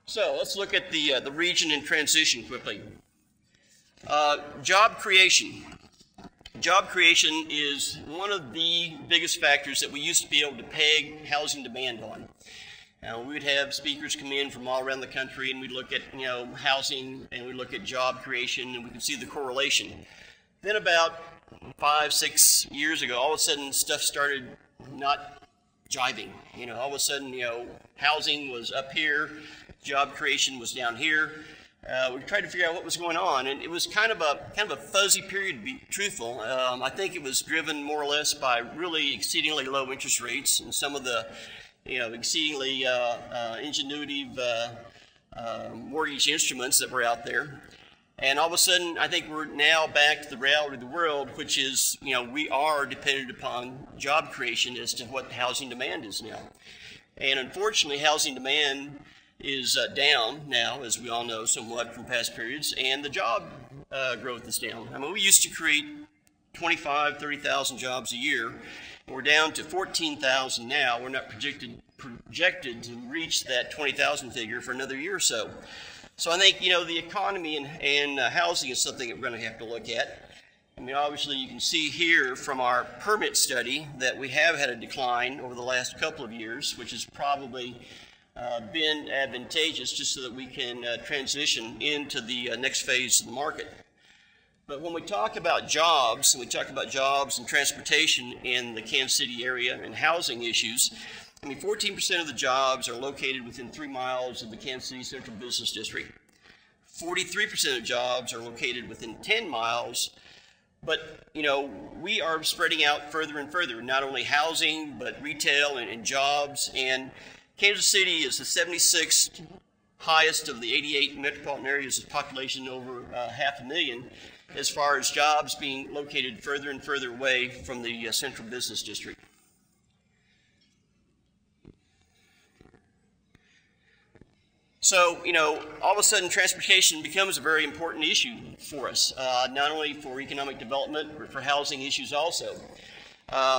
So let's look at the region in transition quickly. Job creation. Job creation is one of the biggest factors that we used to be able to peg housing demand on. We would have speakers come in from all around the country, and we'd look at housing, and we'd look at job creation, and we could see the correlation. Then about 5-6 years ago, all of a sudden stuff started not jiving. All of a sudden, housing was up here, job creation was down here. We tried to figure out what was going on, and it was kind of a fuzzy period, to be truthful. I think it was driven more or less by really exceedingly low interest rates and some of the exceedingly ingenuitive mortgage instruments that were out there. And all of a sudden, I think we're now back to the reality of the world, which is, we are dependent upon job creation as to what housing demand is now. And unfortunately, housing demand is down now, as we all know somewhat from past periods, and the job growth is down. I mean, we used to create 25,000, 30,000 jobs a year. We're down to 14,000 now. We're not projected to reach that 20,000 figure for another year or so. So I think, the economy and housing is something that we're going to have to look at. I mean, obviously you can see here from our permit study that we have had a decline over the last couple of years, which has probably been advantageous just so that we can transition into the next phase of the market. But when we talk about jobs, and we talk about jobs and transportation in the Kansas City area and housing issues, I mean, 14% of the jobs are located within 3 miles of the Kansas City Central Business District. 43% of jobs are located within 10 miles. But, we are spreading out further and further, not only housing, but retail and jobs. And Kansas City is the 76th highest of the 88 metropolitan areas with population over 500,000 as far as jobs being located further and further away from the Central Business District. So, all of a sudden transportation becomes a very important issue for us, not only for economic development, but for housing issues also.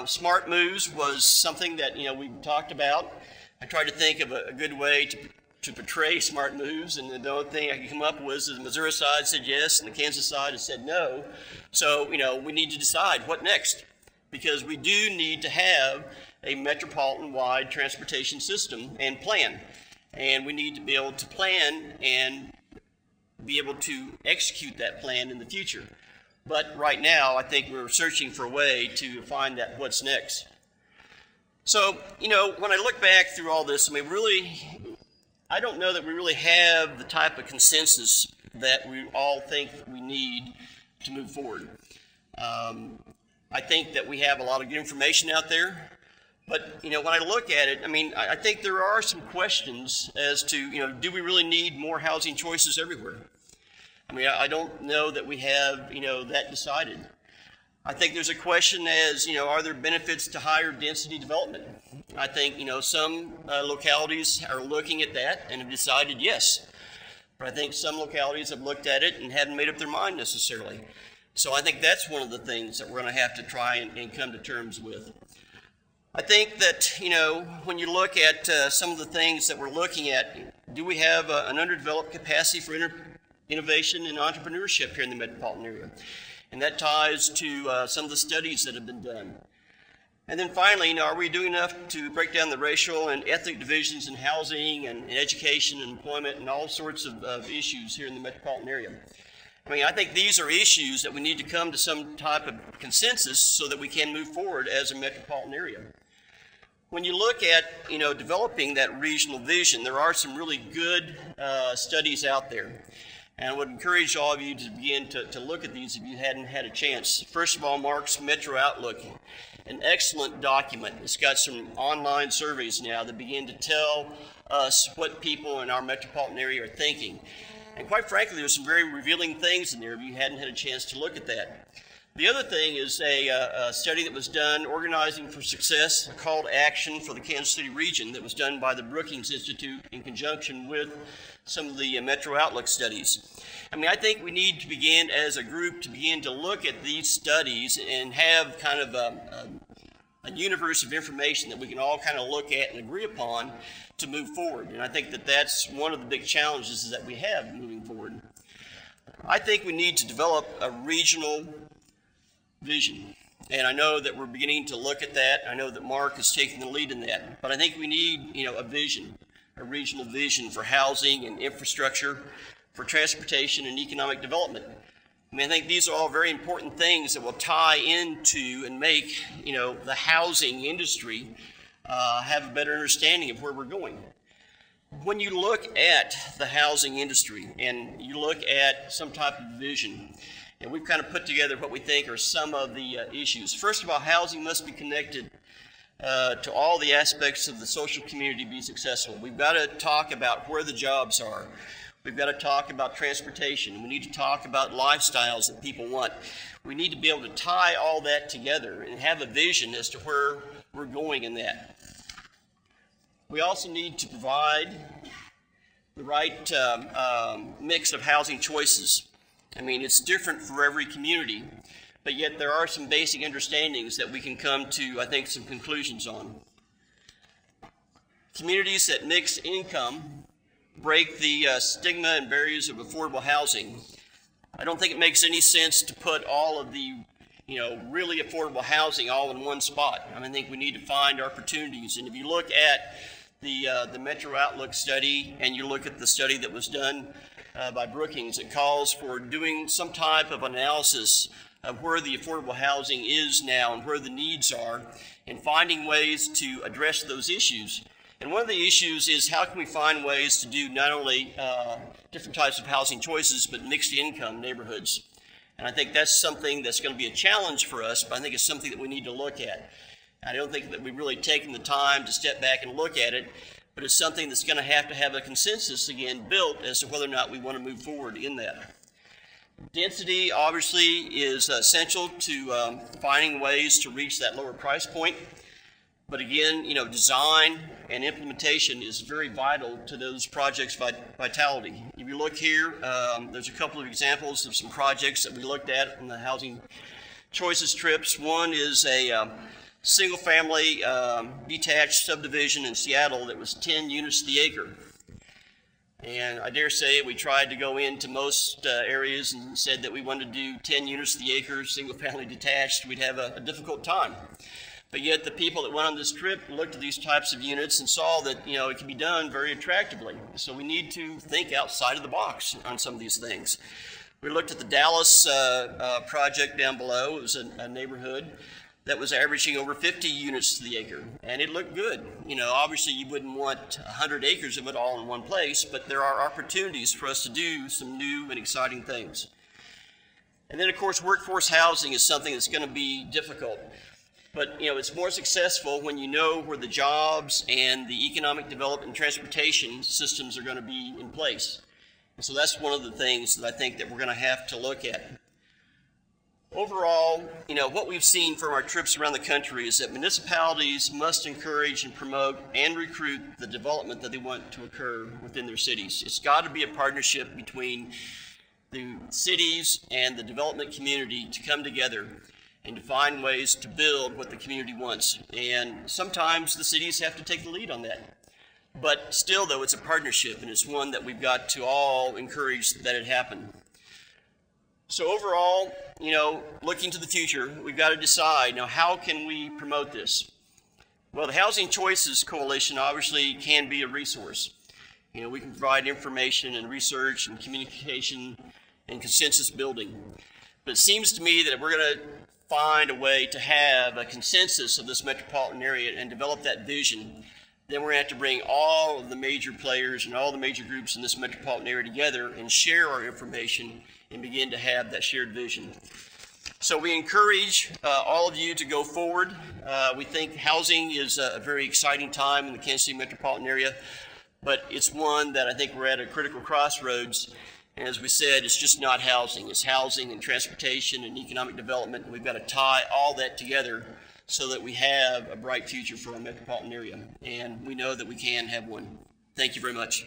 Smart moves was something that, we talked about. I tried to think of a good way to portray smart moves, and the only thing I could come up with is the Missouri side said yes, and the Kansas side has said no. So, we need to decide what next, because we do need to have a metropolitan-wide transportation system and plan. And we need to be able to plan and be able to execute that plan in the future. But right now, I think we're searching for a way to find that what's next. So, when I look back through all this, I mean, really, I don't know that we really have the type of consensus that we all think we need to move forward. I think that we have a lot of good information out there. But, when I look at it, I mean, I think there are some questions as to, do we really need more housing choices everywhere? I mean, I don't know that we have, that decided. I think there's a question as, are there benefits to higher density development? I think, some localities are looking at that and have decided yes. But I think some localities have looked at it and haven't made up their mind necessarily. So I think that's one of the things that we're going to have to try and come to terms with. I think that, when you look at some of the things that we're looking at, do we have an underdeveloped capacity for innovation and entrepreneurship here in the metropolitan area? And that ties to some of the studies that have been done. And then finally, are we doing enough to break down the racial and ethnic divisions in housing and education and employment and all sorts of issues here in the metropolitan area? I mean, I think these are issues that we need to come to some type of consensus so that we can move forward as a metropolitan area. When you look at, developing that regional vision, there are some really good studies out there. And I would encourage all of you to begin to look at these if you hadn't had a chance. First of all, Mark's Metro Outlook, an excellent document. It's got some online surveys now that begin to tell us what people in our metropolitan area are thinking. And quite frankly, there's some very revealing things in there if you hadn't had a chance to look at that. The other thing is a study that was done, Organizing for Success, a call to action for the Kansas City region that was done by the Brookings Institute in conjunction with some of the Metro Outlook studies. I mean, I think we need to begin as a group to begin to look at these studies and have kind of a universe of information that we can all kind of look at and agree upon to move forward. And I think that that's one of the big challenges that we have moving forward. I think we need to develop a regional vision. And I know that we're beginning to look at that. I know that Mark is taking the lead in that. But I think we need, a vision, a regional vision for housing and infrastructure, for transportation and economic development. I mean, I think these are all very important things that will tie into and make, the housing industry have a better understanding of where we're going. When you look at the housing industry and you look at some type of vision, and we've kind of put together what we think are some of the issues. First of all, housing must be connected to all the aspects of the social community to be successful. We've got to talk about where the jobs are. We've got to talk about transportation. We need to talk about lifestyles that people want. We need to be able to tie all that together and have a vision as to where we're going in that. We also need to provide the right mix of housing choices. I mean, it's different for every community, but yet there are some basic understandings that we can come to, I think, some conclusions on. Communities that mix income break the stigma and barriers of affordable housing. I don't think it makes any sense to put all of the, really affordable housing all in one spot. I think we need to find opportunities. And if you look at the Metro Outlook study and you look at the study that was done by Brookings, it calls for doing some type of analysis of where the affordable housing is now and where the needs are, and finding ways to address those issues. And one of the issues is how can we find ways to do not only different types of housing choices, but mixed income neighborhoods. And I think that's something that's going to be a challenge for us, but I think it's something that we need to look at. I don't think that we've really taken the time to step back and look at it, but it's something that's going to have a consensus again built as to whether or not we want to move forward in that. Density obviously is essential to finding ways to reach that lower price point. But again, design and implementation is very vital to those projects' vitality. If you look here, there's a couple of examples of some projects that we looked at in the housing choices trips. One is a single-family detached subdivision in Seattle that was 10 units to the acre. And I dare say we tried to go into most areas and said that we wanted to do 10 units to the acre, single-family detached. We'd have a difficult time. But yet the people that went on this trip looked at these types of units and saw that, it can be done very attractively. So we need to think outside of the box on some of these things. We looked at the Dallas project down below. It was a neighborhood that was averaging over 50 units to the acre, and it looked good. Obviously you wouldn't want 100 acres of it all in one place, but there are opportunities for us to do some new and exciting things. And then, of course, workforce housing is something that's going to be difficult. But, it's more successful when you know where the jobs and the economic development and transportation systems are going to be in place. And so that's one of the things that I think that we're going to have to look at. Overall, what we've seen from our trips around the country is that municipalities must encourage and promote and recruit the development that they want to occur within their cities. It's got to be a partnership between the cities and the development community to come together and to find ways to build what the community wants. And sometimes the cities have to take the lead on that. But still, though, it's a partnership, and it's one that we've got to all encourage that it happen. So overall, looking to the future, we've got to decide, how can we promote this? Well, the Housing Choices Coalition obviously can be a resource. We can provide information and research and communication and consensus building. But it seems to me that if we're going to find a way to have a consensus of this metropolitan area and develop that vision, then we're going to have to bring all of the major players and all the major groups in this metropolitan area together and share our information and begin to have that shared vision. So we encourage all of you to go forward. We think housing is a very exciting time in the Kansas City metropolitan area, but it's one that I think we're at a critical crossroads. And as we said, it's just not housing. It's housing and transportation and economic development. And we've got to tie all that together so that we have a bright future for our metropolitan area. And we know that we can have one. Thank you very much.